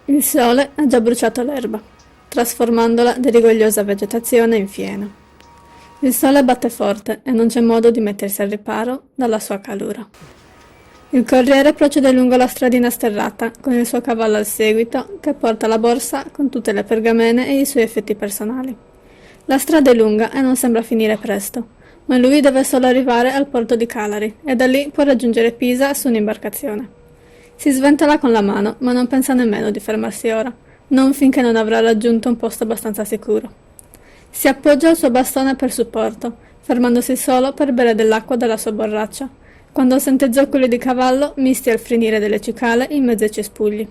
Il sole ha già bruciato l'erba, trasformandola da rigogliosa vegetazione in fieno. Il sole batte forte e non c'è modo di mettersi al riparo dalla sua calura. Il corriere procede lungo la stradina sterrata, con il suo cavallo al seguito, che porta la borsa con tutte le pergamene e i suoi effetti personali. La strada è lunga e non sembra finire presto, ma lui deve solo arrivare al porto di Calari e da lì può raggiungere Pisa su un'imbarcazione. Si sventola con la mano, ma non pensa nemmeno di fermarsi ora, non finché non avrà raggiunto un posto abbastanza sicuro. Si appoggia al suo bastone per supporto, fermandosi solo per bere dell'acqua dalla sua borraccia, quando sente zoccoli di cavallo misti al frinire delle cicale in mezzo ai cespugli.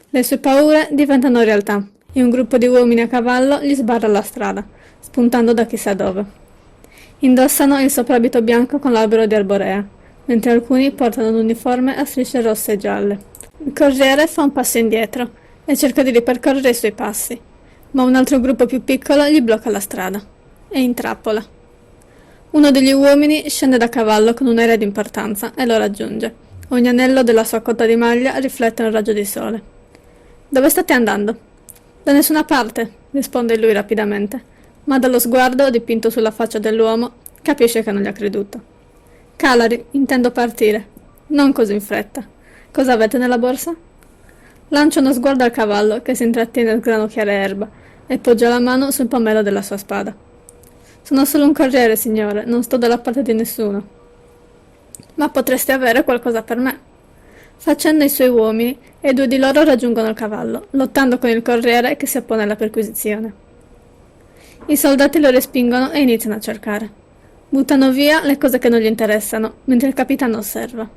Le sue paure diventano realtà e un gruppo di uomini a cavallo gli sbarra la strada, spuntando da chissà dove. Indossano il soprabito bianco con l'albero di arborea, mentre alcuni portano un uniforme a strisce rosse e gialle. Il corriere fa un passo indietro e cerca di ripercorrere i suoi passi, ma un altro gruppo più piccolo gli blocca la strada e intrappola. Uno degli uomini scende da cavallo con un'aria di importanza e lo raggiunge. Ogni anello della sua cotta di maglia riflette un raggio di sole. «Dove state andando?» «Da nessuna parte», risponde lui rapidamente, ma dallo sguardo dipinto sulla faccia dell'uomo capisce che non gli ha creduto. «Calari, intendo partire. Non così in fretta. Cosa avete nella borsa?» Lancia uno sguardo al cavallo che si intrattiene a sgranocchiare erba e poggia la mano sul pomello della sua spada. «Sono solo un corriere, signore, non sto dalla parte di nessuno». «Ma potreste avere qualcosa per me». Fa cenno ai suoi uomini e 2 di loro raggiungono il cavallo, lottando con il corriere che si oppone alla perquisizione. I soldati lo respingono e iniziano a cercare. Buttano via le cose che non gli interessano, mentre il capitano osserva.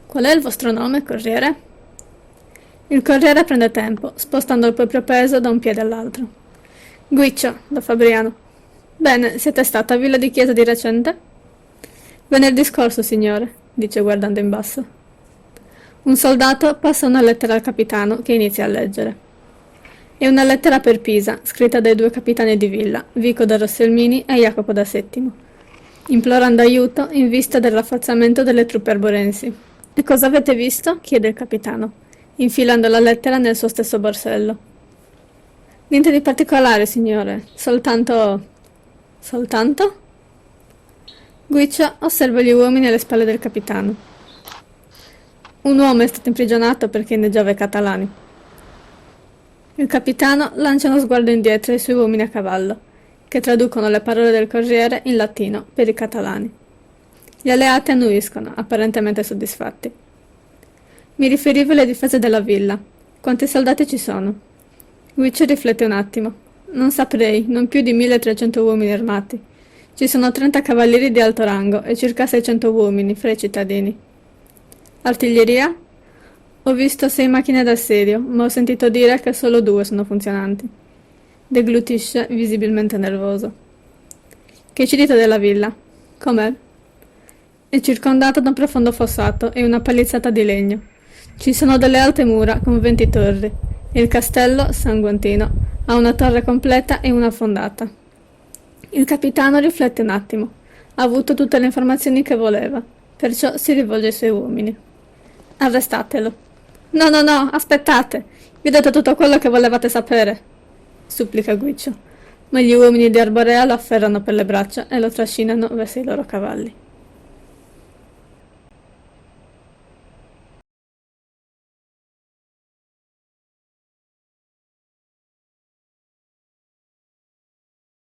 «Qual è il vostro nome, corriere?» Il corriere prende tempo, spostando il proprio peso da un piede all'altro. «Guiccio, da Fabriano». «Bene, siete stata a Villa di Chiesa di recente?» «Venerdì scorso, signore», dice guardando in basso. Un soldato passa una lettera al capitano che inizia a leggere. È una lettera per Pisa, scritta dai 2 capitani di villa, Vico da Rosselmini e Jacopo da Settimo, implorando aiuto in vista del rafforzamento delle truppe arborensi. «E cosa avete visto?» chiede il capitano, infilando la lettera nel suo stesso borsello. «Niente di particolare, signore, soltanto...» «Soltanto?» Guiccio osserva gli uomini alle spalle del capitano. Un uomo è stato imprigionato perché inneggiava i catalani. Il capitano lancia uno sguardo indietro ai suoi uomini a cavallo, che traducono le parole del corriere in latino per i catalani. Gli alleati annuiscono, apparentemente soddisfatti. «Mi riferivo alle difese della villa. Quanti soldati ci sono?» Guiccio riflette un attimo. «Non saprei, non più di 1300 uomini armati. Ci sono 30 cavalieri di alto rango e circa 600 uomini fra i cittadini». «Artiglieria?» «Ho visto 6 macchine d'assedio, ma ho sentito dire che solo 2 sono funzionanti». Deglutisce, visibilmente nervoso. «Che ci dite della villa?» «Com'è?» «È circondata da un profondo fossato e una palizzata di legno. Ci sono delle alte mura con 20 torri. Il castello, San Guantino, ha una torre completa e una fondata». Il capitano riflette un attimo. Ha avuto tutte le informazioni che voleva, perciò si rivolge ai suoi uomini. «Arrestatelo». «No, no, no, aspettate! Vi ho detto tutto quello che volevate sapere», supplica Guiccio, ma gli uomini di Arborea lo afferrano per le braccia e lo trascinano verso i loro cavalli.